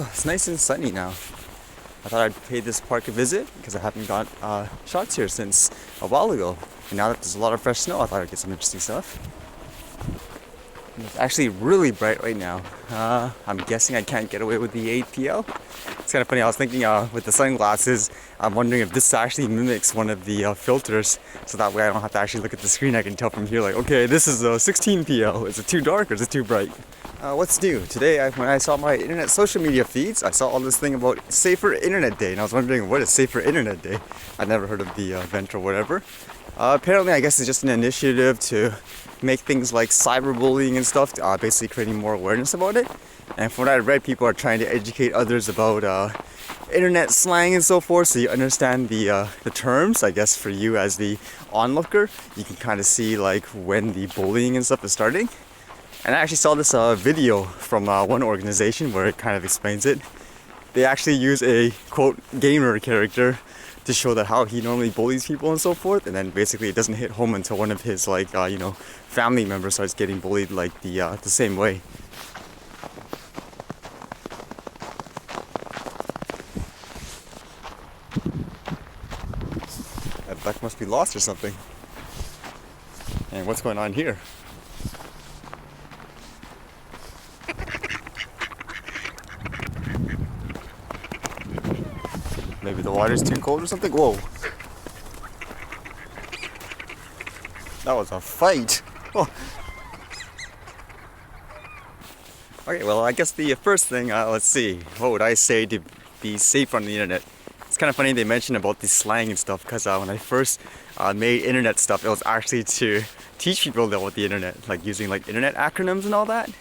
Oh, it's nice and sunny now. I thought I'd pay this park a visit because I haven't got shots here since a while ago. And now that there's a lot of fresh snow, I thought I'd get some interesting stuff. And it's actually really bright right now. I'm guessing I can't get away with the 8PL. It's kind of funny, I was thinking with the sunglasses, I'm wondering if this actually mimics one of the filters, so that way I don't have to actually look at the screen. I can tell from here, like, okay, this is a 16PL. Is it too dark or is it too bright? What's new? Today, when I saw my internet social media feeds, I saw all this thing about Safer Internet Day, and I was wondering, what is Safer Internet Day? I'd never heard of the event or whatever. Apparently, I guess it's just an initiative to make things like cyberbullying and stuff, basically creating more awareness about it. And from what I read, people are trying to educate others about internet slang and so forth, so you understand the terms. I guess for you as the onlooker, you can kind of see like when the bullying and stuff is starting. And I actually saw this video from one organization where it kind of explains it. They actually use a quote gamer character to show that how he normally bullies people and so forth, and then basically it doesn't hit home until one of his like family members starts getting bullied like the same way. That duck must be lost or something. And what's going on here? Maybe the water's too cold or something? Whoa. That was a fight. Oh. Okay, well, I guess the first thing, let's see. What would I say to be safe on the internet? It's kind of funny they mentioned about the slang and stuff, because when I first made internet stuff, it was actually to teach people about the internet, like using like internet acronyms and all that.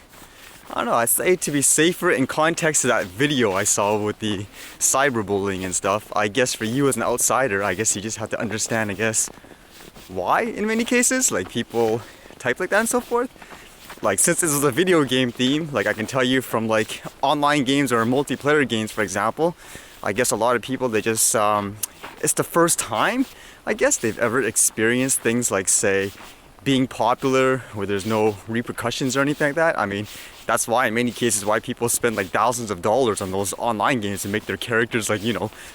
I don't know, I say to be safer in context of that video I saw with the cyberbullying and stuff. I guess for you as an outsider, I guess you just have to understand, I guess, why in many cases, like people type like that and so forth. Like since this is a video game theme, like I can tell you from like online games or multiplayer games, for example, I guess a lot of people, they just, it's the first time, I guess, they've ever experienced things like, say, being popular where there's no repercussions or anything like that. I mean, that's why in many cases why people spend like thousands of dollars on those online games to make their characters like,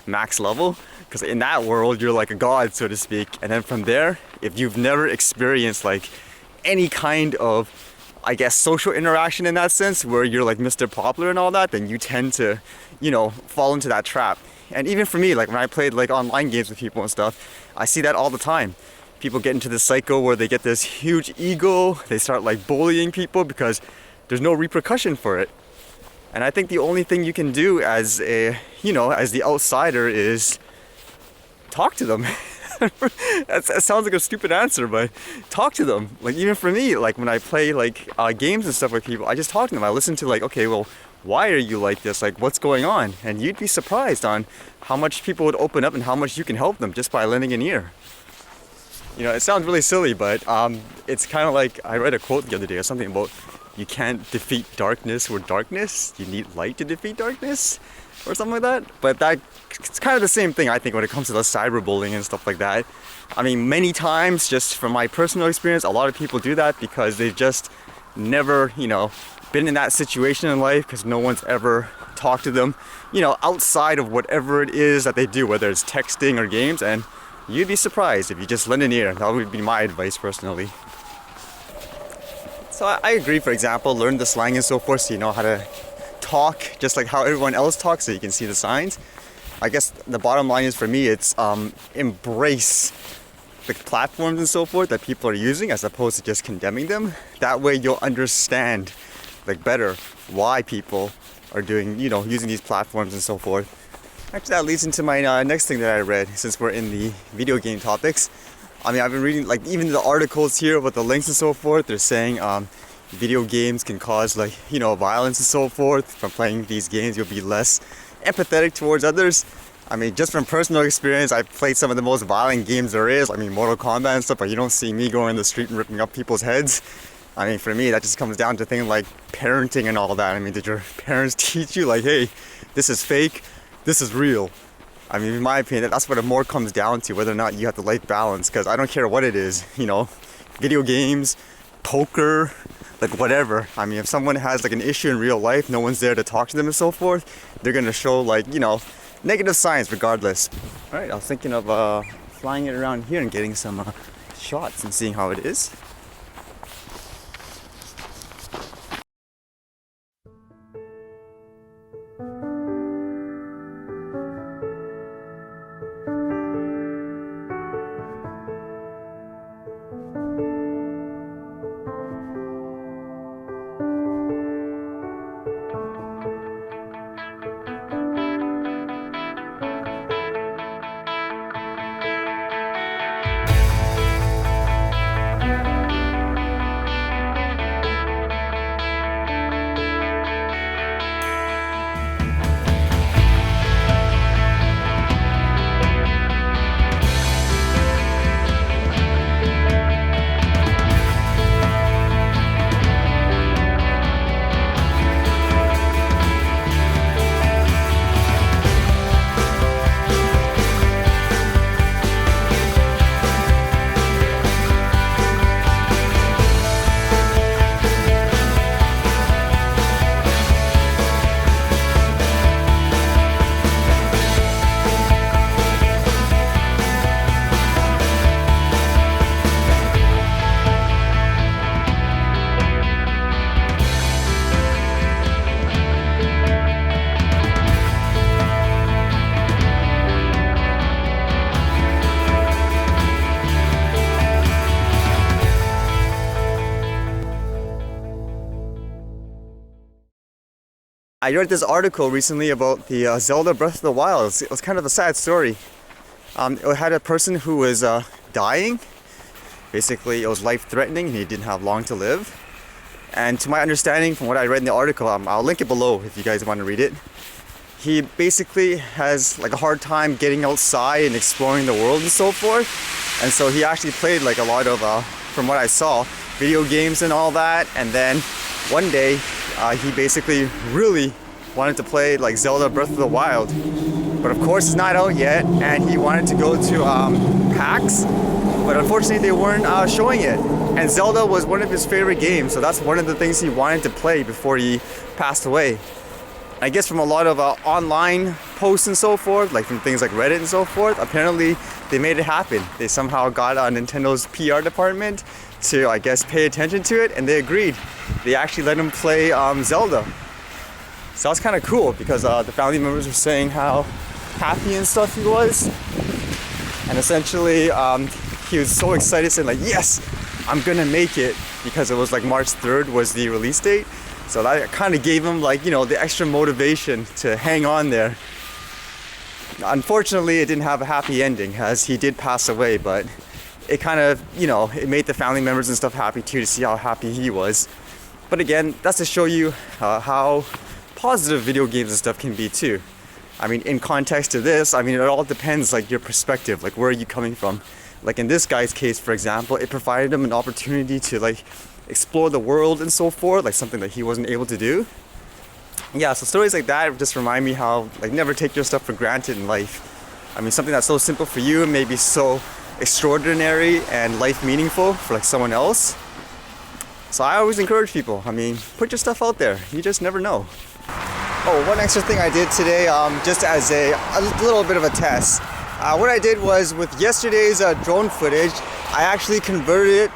max level, because in that world you're like a god, so to speak. And then from there, if you've never experienced like any kind of, I guess, social interaction in that sense where you're like Mr. Popular and all that, then you tend to, fall into that trap. And even for me, like when I played like online games with people and stuff, I see that all the time. People get into this cycle where they get this huge ego, they start like bullying people because there's no repercussion for it. And I think the only thing you can do as a, as the outsider is talk to them. That sounds like a stupid answer, but talk to them. Like even for me, like when I play like games and stuff with people, I just talk to them. I listen to like, okay, well, why are you like this? Like what's going on? And you'd be surprised on how much people would open up and how much you can help them just by lending an ear. It sounds really silly, but it's kind of like I read a quote the other day or something about you can't defeat darkness with darkness. You need light to defeat darkness or something like that. But it's kind of the same thing, I think, when it comes to the cyberbullying and stuff like that. I mean, many times, just from my personal experience, a lot of people do that because they've just never, been in that situation in life because no one's ever talked to them, outside of whatever it is that they do, whether it's texting or games. And you'd be surprised if you just lend an ear. That would be my advice personally. So I agree, for example, learn the slang and so forth so you know how to talk just like how everyone else talks so you can see the signs. I guess the bottom line is for me, it's embrace the platforms and so forth that people are using as opposed to just condemning them. That way you'll understand like better why people are doing, using these platforms and so forth. Actually, that leads into my next thing that I read, since we're in the video game topics. I mean, I've been reading like even the articles here with the links and so forth. They're saying video games can cause like, violence and so forth. From playing these games, you'll be less empathetic towards others. I mean, just from personal experience, I've played some of the most violent games there is. I mean, Mortal Kombat and stuff, but you don't see me going in the street and ripping up people's heads. I mean, for me, that just comes down to things like parenting and all that. I mean, did your parents teach you like, hey, this is fake, this is real? I mean, in my opinion, that's what it more comes down to, whether or not you have the life balance, because I don't care what it is, video games, poker, like whatever. I mean, if someone has like an issue in real life, no one's there to talk to them and so forth, they're gonna show like, you know, negative signs regardless. All right, I was thinking of flying it around here and getting some shots and seeing how it is. I read this article recently about the Zelda Breath of the Wild. It was kind of a sad story. It had a person who was dying. Basically, it was life-threatening and he didn't have long to live. And to my understanding, from what I read in the article, I'll link it below if you guys want to read it. He basically has like a hard time getting outside and exploring the world and so forth. And so he actually played like a lot of, from what I saw, video games and all that. And then one day, he basically really wanted to play like Zelda Breath of the Wild, but of course it's not out yet, and he wanted to go to PAX, but unfortunately they weren't showing it. And Zelda was one of his favorite games, so that's one of the things he wanted to play before he passed away. I guess from a lot of online posts and so forth, like from things like Reddit and so forth, apparently they made it happen. They somehow got Nintendo's PR department to, I guess, pay attention to it, and they agreed. They actually let him play Zelda. So that's kind of cool because the family members were saying how happy and stuff he was. And essentially, he was so excited, saying like, yes, I'm gonna make it, because it was like March 3rd was the release date. So that kind of gave him like, you know, the extra motivation to hang on there. Unfortunately, it didn't have a happy ending, as he did pass away, but it kind of, you know, it made the family members and stuff happy too, to see how happy he was. But again, that's to show you how positive video games and stuff can be too. I mean, in context to this, I mean, it all depends, like your perspective, like where are you coming from? Like in this guy's case, for example, it provided him an opportunity to like explore the world and so forth, like something that he wasn't able to do. Yeah, so stories like that just remind me how, like, never take your stuff for granted in life. I mean, something that's so simple for you may be so extraordinary and life meaningful for like someone else. So I always encourage people, I mean, put your stuff out there. You just never know. Oh, one extra thing I did today, just as a little bit of a test. What I did was, with yesterday's drone footage, I actually converted it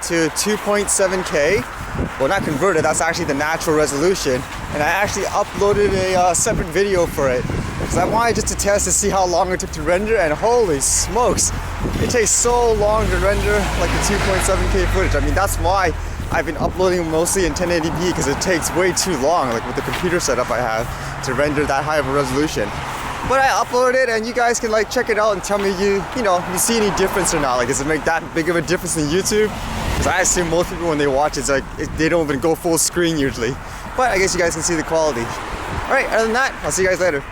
to 2.7K. Well, not converted, that's actually the natural resolution. And I actually uploaded a separate video for it. Because I wanted just to test to see how long it took to render, and holy smokes, it takes so long to render like the 2.7K footage. I mean, that's why I've been uploading mostly in 1080p, because it takes way too long, like with the computer setup I have, to render that high of a resolution. But I uploaded it, and you guys can like check it out and tell me you see any difference or not. Like, does it make that big of a difference in YouTube? Because I assume most people when they watch it's like they don't even go full screen usually. But I guess you guys can see the quality. Alright, other than that, I'll see you guys later.